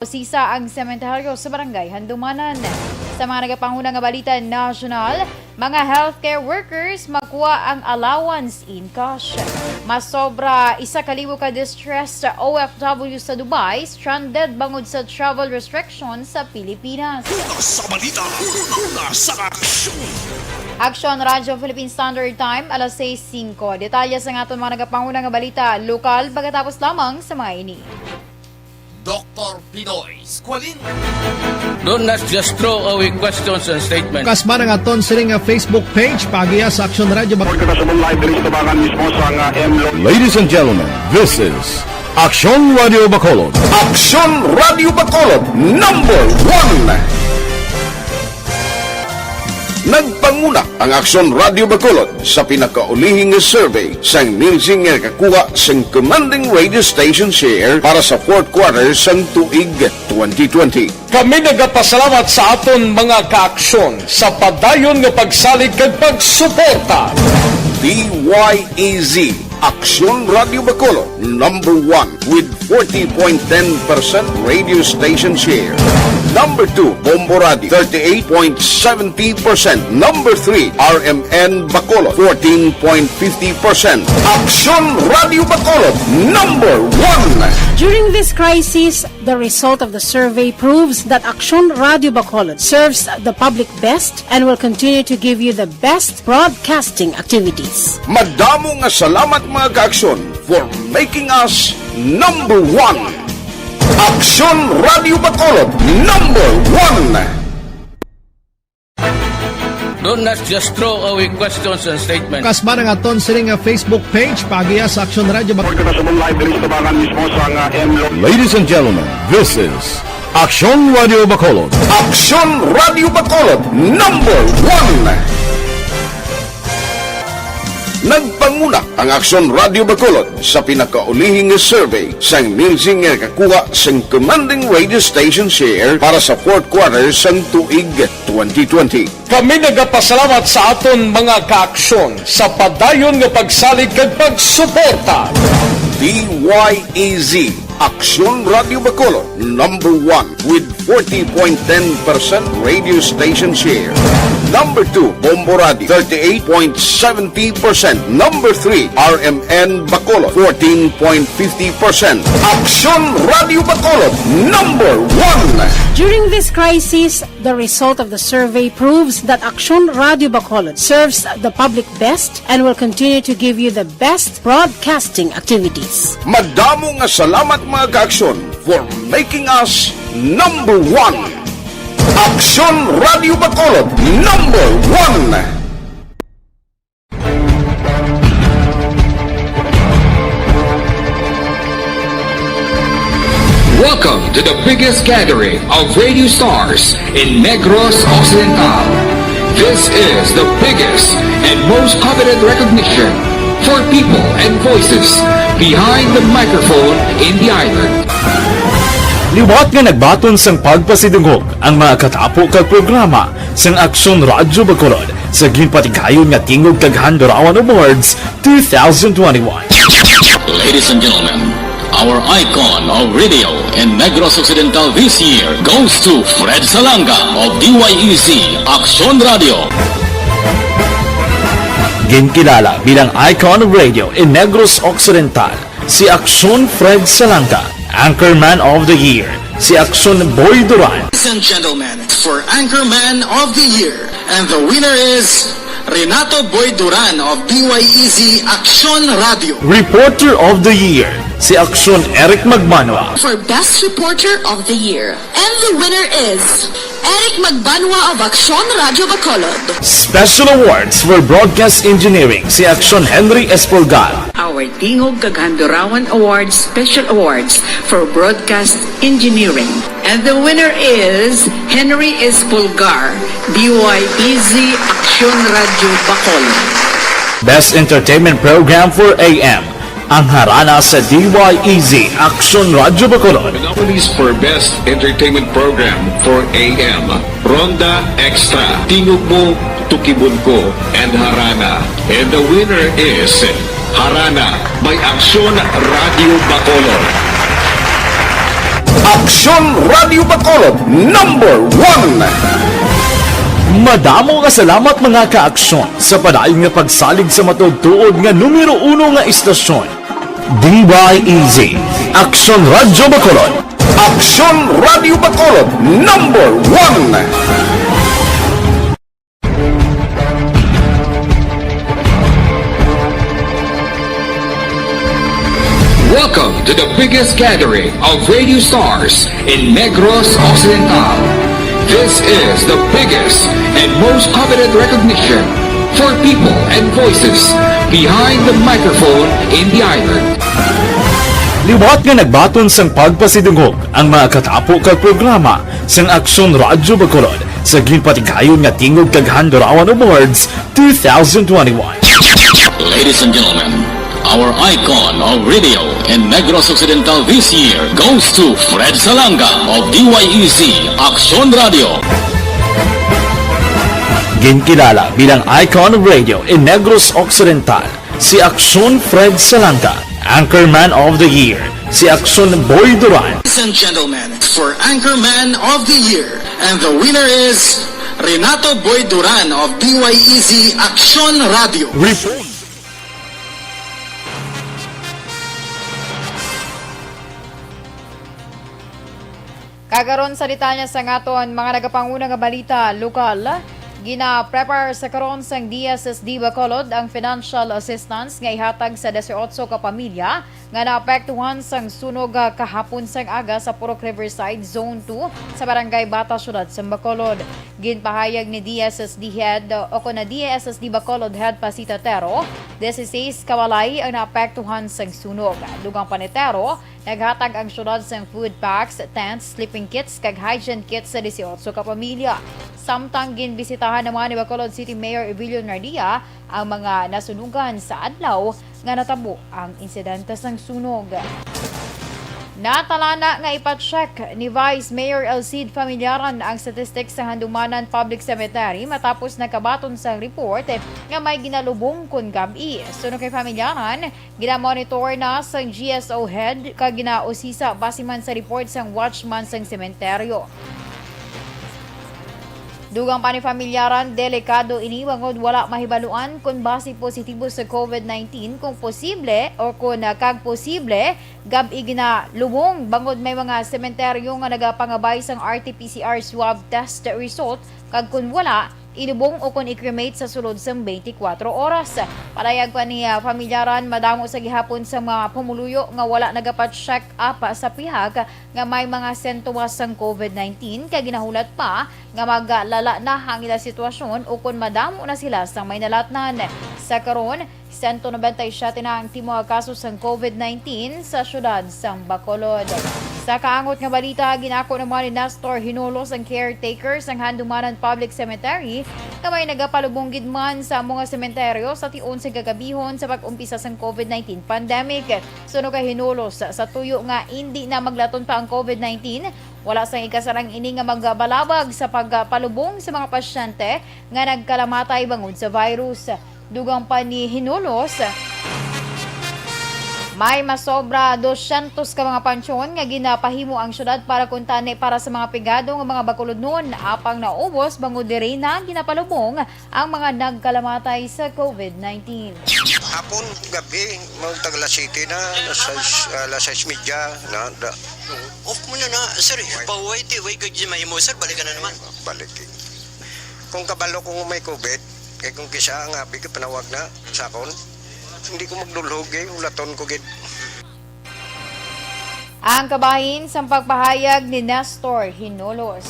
Sisa ang sementeryo sa barangay Handumanan. Sa mga nagapangunang nga balita national, mga healthcare workers makuha ang allowance in cash. Mas sobra 1,000 ka distressed OFW sa Dubai, stranded bangod sa travel restrictions sa Pilipinas. Sa balita, nasa aksyon. Action Radyo Philippine Standard Time, alas 6:05. Detalye sa aton mga nagapangunang nga balita lokal pagkatapos lamang sa mga ini. Dr. Pinoy Squalin. Do not just throw away questions and statements. Kasma ng aton sining Facebook page pagiya sa Action Radio. Ladies and gentlemen, this is Action Radio Bacolod. Action Radio Bacolod #1. Nagpanguna ang Action Radio Bacolod sa pinakaulihing survey sang Nielsen nga kakuha sang commanding radio station share para sa fourth quarter sang tuig 2020. Kami nagapasalamat sa aton mga kaaksyon sa padayon nga pagsalig kag pagsuporta. DYEZ Action Radio Bacolod #1 with 40.10% radio station share. Number 2, Bombo Radio, 38.70%. Number 3, RMN Bacolod, 14.50%. Action Radio Bacolod #1. During this crisis, the result of the survey proves that Action Radio Bacolod serves the public best and will continue to give you the best broadcasting activities. Madamo nga salamat mga kaaksyon for making us #1. Action Radio Bacolod #1. Do not just throw away questions and statements. Kasma ng aton sining Facebook page pagiya sa Action Radio. Ladies and gentlemen, this is Action Radio Bacolod. Action Radio Bacolod #1. Nagpanguna ang Action Radio Bacolod sa pinakaulihing survey sang Nielsen nga kakuha sang commanding radio station share para sa fourth quarter sang tuig 2020. Kami nagapasalamat sa aton mga kaaksyon sa padayon nga pagsalig kag pagsuporta. DYEZ Action Radio Bacolod #1 with 40.10% radio station share. Number 2, Bombo Radio, 38.70%. Number 3, RMN Bacolod, 14.50%. Action Radio Bacolod #1. During this crisis, the result of the survey proves that Action Radio Bacolod serves the public best and will continue to give you the best broadcasting activities. Madamo nga salamat mga kaaksyon for making us #1. Action Radio Bacolod #1. Welcome to the biggest gathering of radio stars in Negros Occidental. This is the biggest and most coveted recognition for people and voices behind the microphone in the island. Liwat nga nagbaton sang pagpasidungog ang mga katapo kag programa sang Action Radio Bacolod sa ginpatigayon nga tingog kag Handurawan Awards 2021. Ladies and gentlemen, our icon of radio in Negros Occidental this year goes to Fred Salanga of DYEZ Action Radio. Ginkilala bilang icon of radio in Negros Occidental, si Action Fred Salanga. Anchorman of the Year, si Action Boy Duran. Ladies and gentlemen, for Anchorman of the Year, and the winner is Renato Boy Duran of DYEZ Action Radio. Reporter of the Year, si Action Eric Magbanwa. For Best Reporter of the Year, and the winner is Eric Magbanwa of Action Radio Bacolod. Special awards for broadcast engineering, si Action Henry Espolgar. Our Tingog kag Handurawan Awards Special Awards for Broadcast Engineering. And the winner is Henry Espolgar, DYEZ Action Radio Bacolod. Best Entertainment Program for AM, ang harana sa DYEZ Action Radio Bacolod. Nominees for Best Entertainment Program for AM, Ronda Extra, Tingog Mo, Tukibon Ko, and Harana. And the winner is Harana by Action Radio Bacolod. Aksyon Radio Bacolod #1. Madamo nga salamat mga kaaksyon sa padayon nga pagsalig sa matugtuod nga numero 1 nga istasyon. DYEZ, Aksyon Radyo Bacolod. Aksyon Radio Bacolod #1. Welcome to the biggest gathering of radio stars in Negros Occidental. This is the biggest and most coveted recognition for people and voices behind the microphone in the island. Liwat nga nagbaton sang pagpasidungog ang mga katapo kag programa sang Aksyon Radyo Bacolod sa ginpatigayon nga Tingog kag Handurawan Awards 2021. Ladies and gentlemen, our icon of radio in Negros Occidental this year goes to Fred Salanga of DYEZ Aksyon Radio. Ginkilala bilang icon of radio in Negros Occidental, si Aksyon Fred Salanga. Anchorman of the Year, si Aksyon Boy Duran. Ladies and gentlemen, for Anchorman of the Year, and the winner is Renato Boy Duran of DYEZ Aksyon Radio. Kagaron sa detalye sa ngaton mga nagapanguna nga balita lokal, gina-prepare sa karon sang DSSD Bacolod ang financial assistance nga ihatag sa 18 ka pamilya nga naapektuhan sang sunog kahapon sang aga sa Purok Riverside Zone 2 sa Barangay Bata Syudad sa Bacolod. Ginpahayag ni DSSD Head o kuna DSSD Bacolod Head Pasita Tero, 16 kawalay ang naapektuhan sang sunog. Dugang panitero, naghatag ang syudad sang food packs, tents, sleeping kits kag hygiene kits sa 18 ka pamilya. Samtang ginbisitahan naman ni Bacolod City Mayor Evelio Nardia ang mga nasunugan sa adlaw nga natabo ang insidente sang sunog. Natalana nga ipacheck ni Vice Mayor Elcid Familiaran ang statistics sa Handumanan Public Cemetery matapos nakabaton sa report nga may ginalubong kun gabi. Suno kay Familiaran, ginamonitor na sa GSO head kag ginausisa basiman sa report sang watchman sang sementeryo. Dugang pa ni Familiaran, delikado ini bangod wala mahibaluan kung base positibo sa COVID-19 kung posible o kung kag posible gabi ginalubong bangod may mga sementeryo nga nagapangabay sang RT-PCR swab test result kag kung wala inubong o kung i-cremate sa sulod sa 24 oras. Parayag pa ni Familiaran, madamo sa gihapon sa mga pumuluyo nga wala nagapat-check up sa pihak nga may mga sintomas sang COVID-19 kag ginahulat pa nga maglala na ang ila sitwasyon o kung madamo na sila sa may nalatnan. Sa karon, 197 na ang timo kaso sang COVID-19 sa syudad sang Bacolod. Sa kaangot nga balita, ginako naman ni Nestor Hinolos ang caretaker sang Handumanan Public Cemetery kamay nagapalubong gidman sa mga sementeryo sa tion sa gagabihon sa pag-umpisa sang COVID-19 pandemic. Suno kay Hinolos, sa tuyo nga hindi na maglaton pa ang COVID-19, wala sang ikasarang ini nga magbalabag sa pagpalubong sa mga pasyente nga nagkalamatay bangod sa virus. Dugang pa ni Hinolos, may masobra 200 ka mga pansyon nga ginapahimo ang syudad para kuntani para sa mga pigado nga mga Bacolod noon apang naubos bangod diri na ginapalubong ang mga nagkalamatay sa COVID-19. Hapon, gabi, magtagla city na, alas 6 media na. Off mo na sir. Pawait, wait ko dyan mahimo, sir. Balik ka na naman. Balik. Kung kabalo kung may COVID, kaya kung kisa nga, bigay panawag na sa akon, hindi ko magdulhog ulaton ko gid. Ang kabahin sa pagpahayag ni Nestor Hinolos.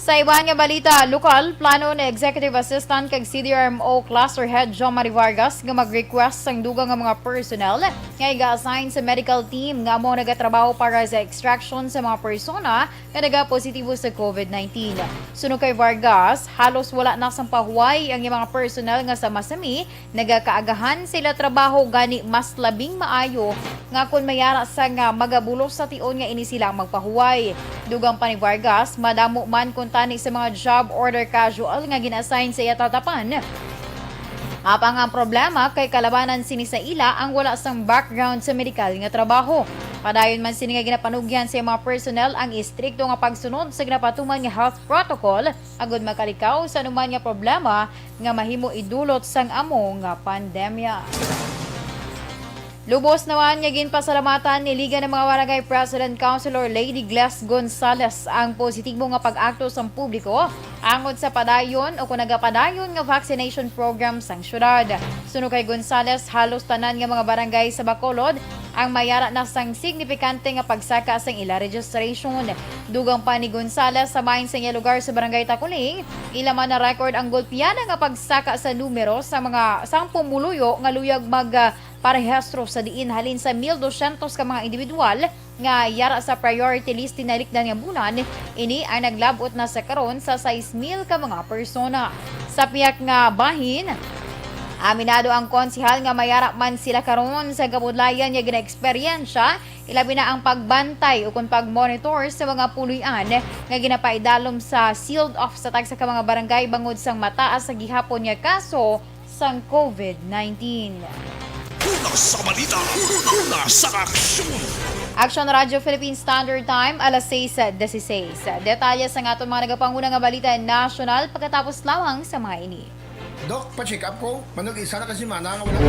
Sa iban nga balita, lokal, plano ni Executive Assistant kag CDRMO Cluster Head John Mari Vargas nga mag-request sang dugang nga mga personnel nga iga-assign sa medical team nga mo nagatrabaho para sa extraction sa mga persona nga nagapositibo sa COVID-19. Suno kay Vargas, halos wala na sang pahuway ang mga personnel nga sa masami nagakaagahan sila trabaho gani mas labing maayo nga kun mayara sa nga magabulos sa tion nga ini sila magpahuway. Dugang pa ni Vargas, madamo man kun tani sa mga job order casual nga gina-assign sa tatapan. Apang ang problema kay kalabanan sini sa ila ang wala sang background sa medikal nga trabaho. Padayon man sini nga ginapanugyan sa mga personnel ang istrikto nga pagsunod sa ginapatuman nga health protocol agud makalikaw sa anuman nga problema nga mahimo idulot sang amo nga pandemya. Lubos naman niya ginpasalamatan ni Liga ng mga Barangay President Councilor Lady Gles Gonzales ang positibo nga pag-akto sa publiko angod sa padayon o kung nagapadayon nga vaccination program sang syudad. Suno kay Gonzales, halos tanan nga mga barangay sa Bacolod ang mayara na sang signifikante nga pagsaka sang ila registration. Dugang pa ni Gonzales sa main sa lugar sa Barangay Takuling, ilaman na record ang golpiana nga pagsaka sa numero sa mga sang pumuluyo nga luyag parehistro sa diin halin sa 1,200 ka mga individual nga yara sa priority list tinalikdan nga bulan. Ini ay naglabot na sa karon sa 6,000 ka mga persona. Sa piyak nga bahin, aminado ang konsihal nga mayara man sila karon sa kabudlayan nga gina-eksperyensya, ilabi na ang pagbantay o kung pag-monitor sa mga puluyan nga ginapaidalom sa sealed off sa tagsa ka mga barangay bangod sang mataas sa gihapon nga kaso sang COVID-19. Una sa balita, una sa aksyon. Action Radio Philippine Standard Time, alas 6:16. Detalye sa nga itong mga nagapanguna nga balita national pagkatapos lawang sa mga ini. Dok, pa-check up ko. Manog isa na kasi mana nga wala.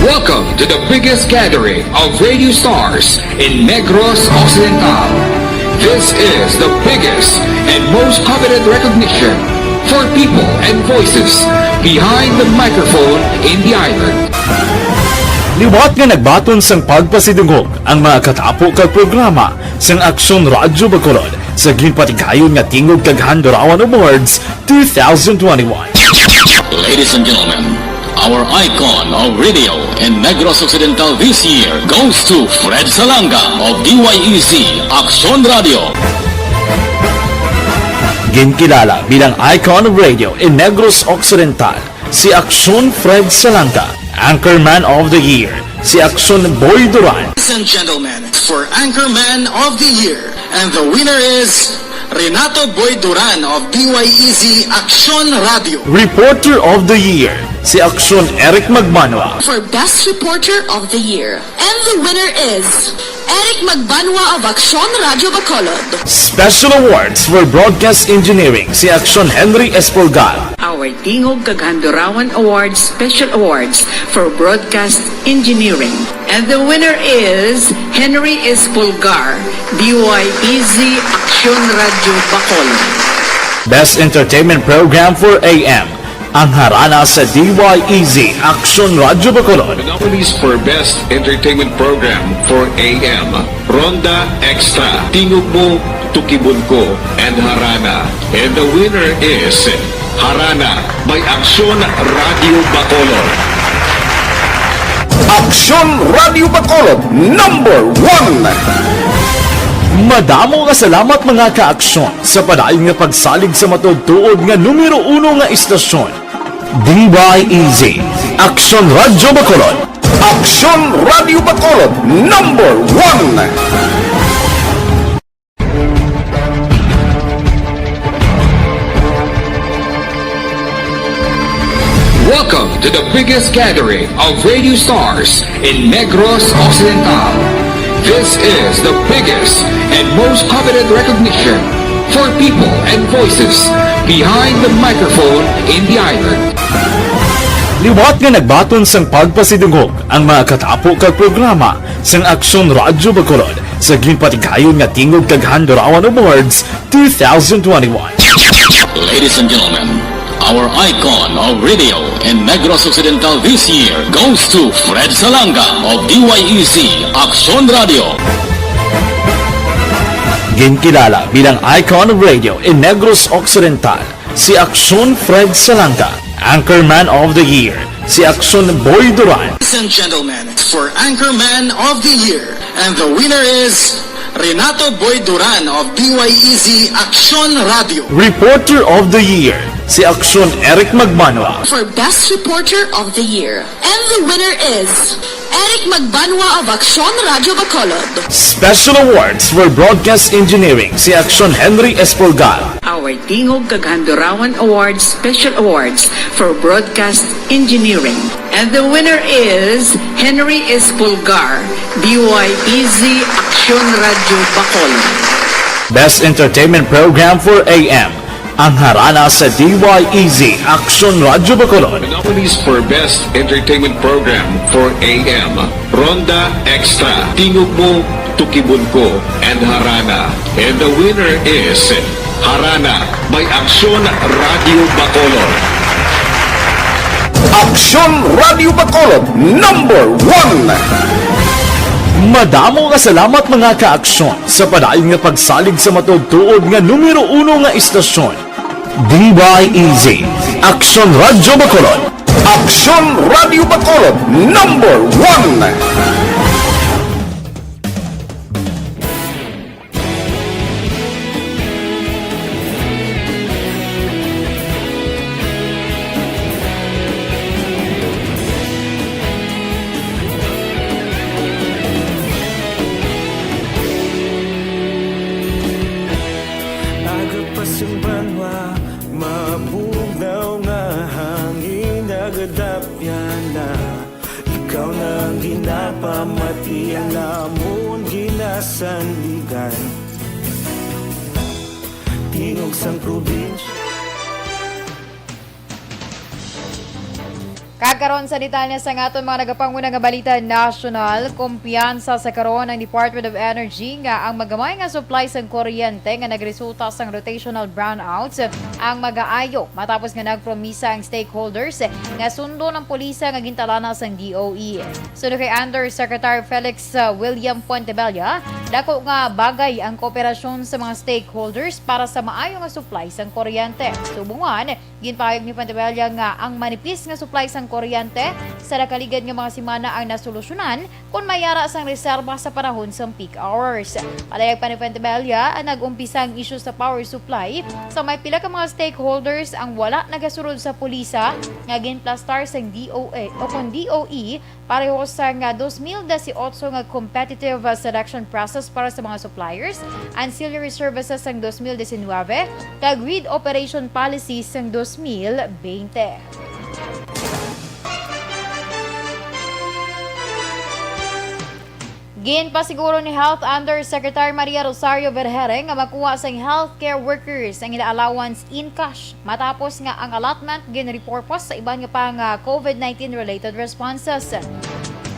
Welcome to the biggest gathering of radio stars in Negros Occidental. This is the biggest and most coveted recognition for people and voices behind the microphone in the island. Liwat nga nagbaton sang pagpasidungog ang mga katapo kag programa sang Aksyon Radyo Bacolod sa ginpatigayon nga tingog kag Handorawan Awards 2021. Ladies and gentlemen, our icon of radio in Negros Occidental this year goes to Fred Salanga of DYEZ Aksyon Radio. Ginkilala bilang icon of radio in Negros Occidental, si Aksyon Fred Salanga. Anchorman of the Year, si Aksyon Boy Duran. Ladies and gentlemen, for Anchorman of the Year, and the winner is Renato Boy Duran of DYEZ Aksyon Radio. Reporter of the Year, si Aksyon Eric Magmanwa. For Best Reporter of the Year. And the winner is Eric Magbanwa of Aksyon Radio Bacolod. Special Awards for Broadcast Engineering, si Aksyon Henry Espolgar. Our Tingog kag Handorawan Awards Special Awards for Broadcast Engineering. And the winner is Henry Espolgar, DYEZ Aksyon Radio Bacolod. Best Entertainment Program for AM, ang harana sa DYEZ Aksyon Radio Bacolod. The nominees for Best Entertainment Program for AM, Ronda Extra, Tingog Mo, Tukibon Ko, and Harana. And the winner is Harana by Aksyon Radio Bacolod. Aksyon Radio Bacolod, #1. Madamo nga salamat mga ka-aksyon sa padayon nga pagsalig sa matudtuod nga numero 1 nga istasyon. DYEZ Aksyon Radio Bacolod. Aksyon Radio Bacolod, #1. Welcome to the biggest gathering of radio stars in Negros Occidental. This is the biggest and most coveted recognition for people and voices behind the microphone in the island. Liwat nga nagbaton sang pagpasidungog ang mga katapo kag programa sang Aksyon Radyo Bacolod sa ginpatigayon nga tingog kag Handorawan Awards 2021. Ladies and gentlemen, our icon of radio in Negros Occidental this year goes to Fred Salanga of DYEZ Aksyon Radio. Ginkilala bilang icon of radio in Negros Occidental, si Aksyon Fred Salanga. Anchorman of the Year, si Aksyon Boy Duran. Ladies and gentlemen, for Anchorman of the Year, and the winner is Renato Boy Duran of DYEZ Aksyon Radio. Reporter of the Year, si Aksyon Eric Magmanwa. For Best Reporter of the Year. And the winner is Eric Magbanwa of Aksyon Radio Bacolod. Special awards for broadcast engineering si Action Henry Espolgar. Our Tingog Kaghandurawan Awards Special Awards for Broadcast Engineering. And the winner is Henry Espulgar, DYEZ Aksyon Radio Bacolod. Best entertainment program for AM. Ang harana sa DYEZ Action Radio Bacolod. Nominees for Best Entertainment Program for AM, Ronda Extra, Tingog Mo, Tukibon Ko, and Harana. And the winner is Harana by Aksyon Radio Bacolod. Aksyon Radio Bacolod, #1. Madamo nga salamat mga ka-aksyon sa padayon nga pagsalig sa matugtuod nga numero 1 nga istasyon. DYEZ Action Radio Bacolod. Aksyon Radio Bacolod, #1. Mabugnaw nga hangin nagadapya na ikaw nang ginapamati ang lamon ginasandigan tingog sang probinsya. Kagkaroon sa detalye sa aton mga nagapangunang nga balita national, kumpiyansa sa karon ng Department of Energy nga ang magamay nga supply sa kuryente nga nagresulta sa rotational brownouts ang magaayo matapos nga nagpromisa ang stakeholders nga sundo ng pulisa nga gintalana sa DOE. Sunod kay Undersecretary Felix William Pontebella, dako nga bagay ang kooperasyon sa mga stakeholders para sa maayo nga supply sa kuryente. Subungan, ginpahayag ni Pontebella nga ang manipis nga supply sa kuryente sa nakaligad nga mga simana ang nasolusyonan kung mayara sang reserba sa panahon sa peak hours. Palayag pa ni Pontebella ang nag-umpisa ang issue sa power supply sa may pila ka mga stakeholders ang wala nagasurod sa pulisa nga ginplastar sa DOE o kung DOE pareho sa nga 2018 nga competitive selection process para sa mga suppliers, ancillary services sang 2019 kag grid operation policy sang 2020. Ginpasiguro ni Health Undersecretary Maria Rosario Vergere nga makuha sa healthcare workers ang allowance in cash matapos nga ang allotment ginrepurpose sa iban nga pang COVID-19 related responses.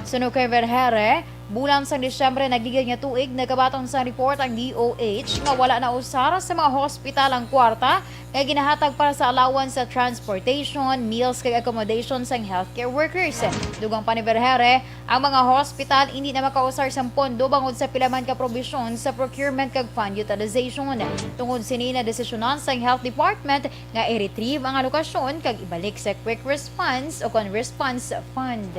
Sunod kay Vergere, bulan sa Disyembre nagdigil nga tuig nagabaton sa report ang DOH nga wala na usara sa mga hospital ang kwarta nga ginahatag para sa allowance sa transportation, meals kag accommodation sa healthcare workers. Dugang pa ni Vergere, ang mga hospital hindi na makausar sa pondo bangod sa pilaman ka probisyon sa procurement kag fund utilization. Tungod sini na desisyonan sa Health Department nga i-retrieve ang alokasyon kag ibalik sa quick response o kon response fund.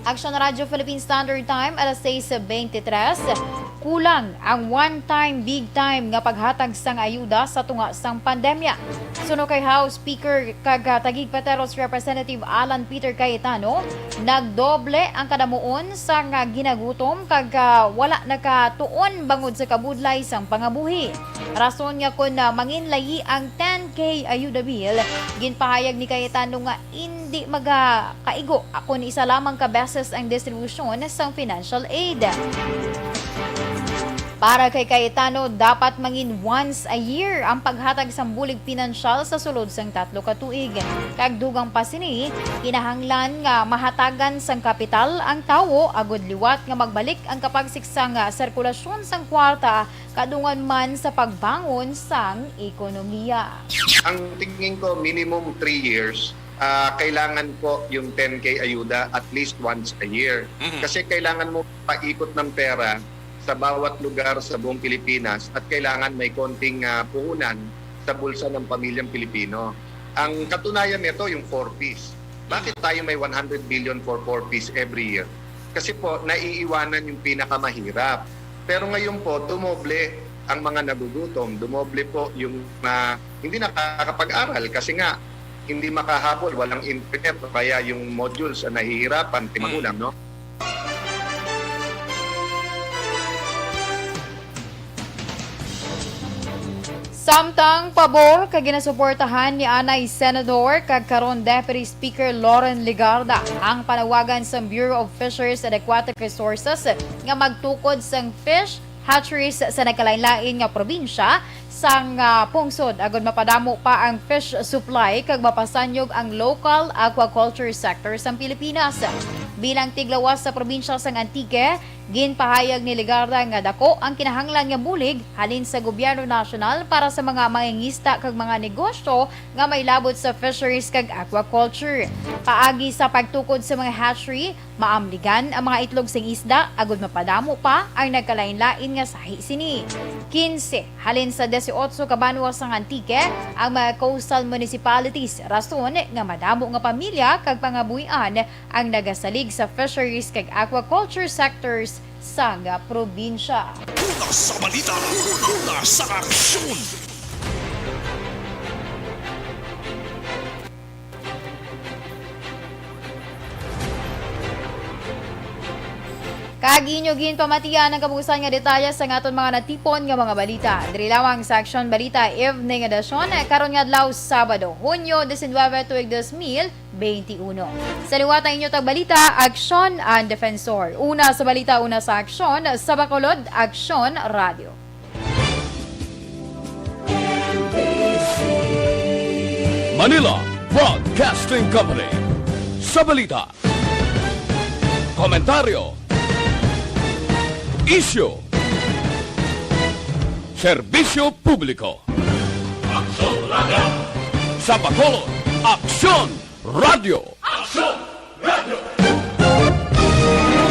Action Radio Philippine Standard Time, alas 6:23. Kulang ang one-time, big-time nga paghatag sang ayuda sa tunga sang pandemya. Suno kay House Speaker kag Taguig Pateros Representative Alan Peter Cayetano, nagdoble ang kadamuon sa nga ginagutom kag wala nakatuon bangod sa kabudlay sang pangabuhi. Rason nga kun manginlayi ang 10K ayuda bill, ginpahayag ni Cayetano nga hindi magakaigo kung isa lamang ka beses ang distribusyon sa financial aid. Para kay Cayetano, dapat mangin once a year ang paghatag sa bulig pinansyal sa sulod sang 3 ka tuig. Kagdugang pa sini, kinahanglan nga mahatagan sang kapital ang tawo agud liwat nga magbalik ang kapagsiksang sirkulasyon sang kwarta kadungan man sa pagbangon sang ekonomiya. Ang tingin ko minimum 3 years. Kailangan po yung 10K ayuda at least once a year. Kasi kailangan mo paikot ng pera sa bawat lugar sa buong Pilipinas at kailangan may konting puhunan sa bulsa ng pamilyang Pilipino. Ang katunayan nito yung 4Ps. Bakit tayo may 100 billion for 4Ps every year? Kasi po naiiwanan yung pinakamahirap. Pero ngayon po dumoble ang mga nagugutom, dumoble po yung hindi nakakapag-aral kasi nga hindi makahabol, walang internet, kaya yung modules nahihirapan, timagulang, no? Samtang pabor kag ginasuportahan ni Anay Senador kag karon Deputy Speaker Loren Legarda ang panawagan sa Bureau of Fisheries and Aquatic Resources nga magtukod sang fish hatcheries sa nagkalain-lain nga probinsya sang pungsod agud mapadamo pa ang fish supply kag mapasanyog ang local aquaculture sector sa Pilipinas. Bilang tiglawas sa probinsya sang Antique, ginpahayag ni Legarda nga dako ang kinahanglan nga bulig halin sa gobyerno nasyonal para sa mga mangingista kag mga negosyo nga may labot sa fisheries kag aquaculture. Paagi sa pagtukod sa mga hatchery, maamligan ang mga itlog sing isda agud mapadamo pa ang nagkalain-lain nga sahi sini. 15 halin sa 18 ka banwa sang Antique ang mga coastal municipalities rason nga madamo nga pamilya kag pangabuhian ang nagasalig sa fisheries kag aquaculture sectors sa probinsya. Una sa balita, una sa aksyon. Kaginyo pamatian ang kabugusan nga detalye sa ngaton mga natipon nga mga balita. Diri lawang sa Aksyon Balita Evening Edition karon nga adlaw Sabado, Hunyo 19 tuig 2021. Sa liwatan inyo tag balita, Aksyon ang Defensor. Una sa balita, una sa aksyon sa Bacolod, Aksyon Radio. Manila Broadcasting Company. Sa balita, komentaryo, issue, serbisyo publiko. Aksyon Radio. Sa Bacolod, Aksyon Radio. Aksyon Radio.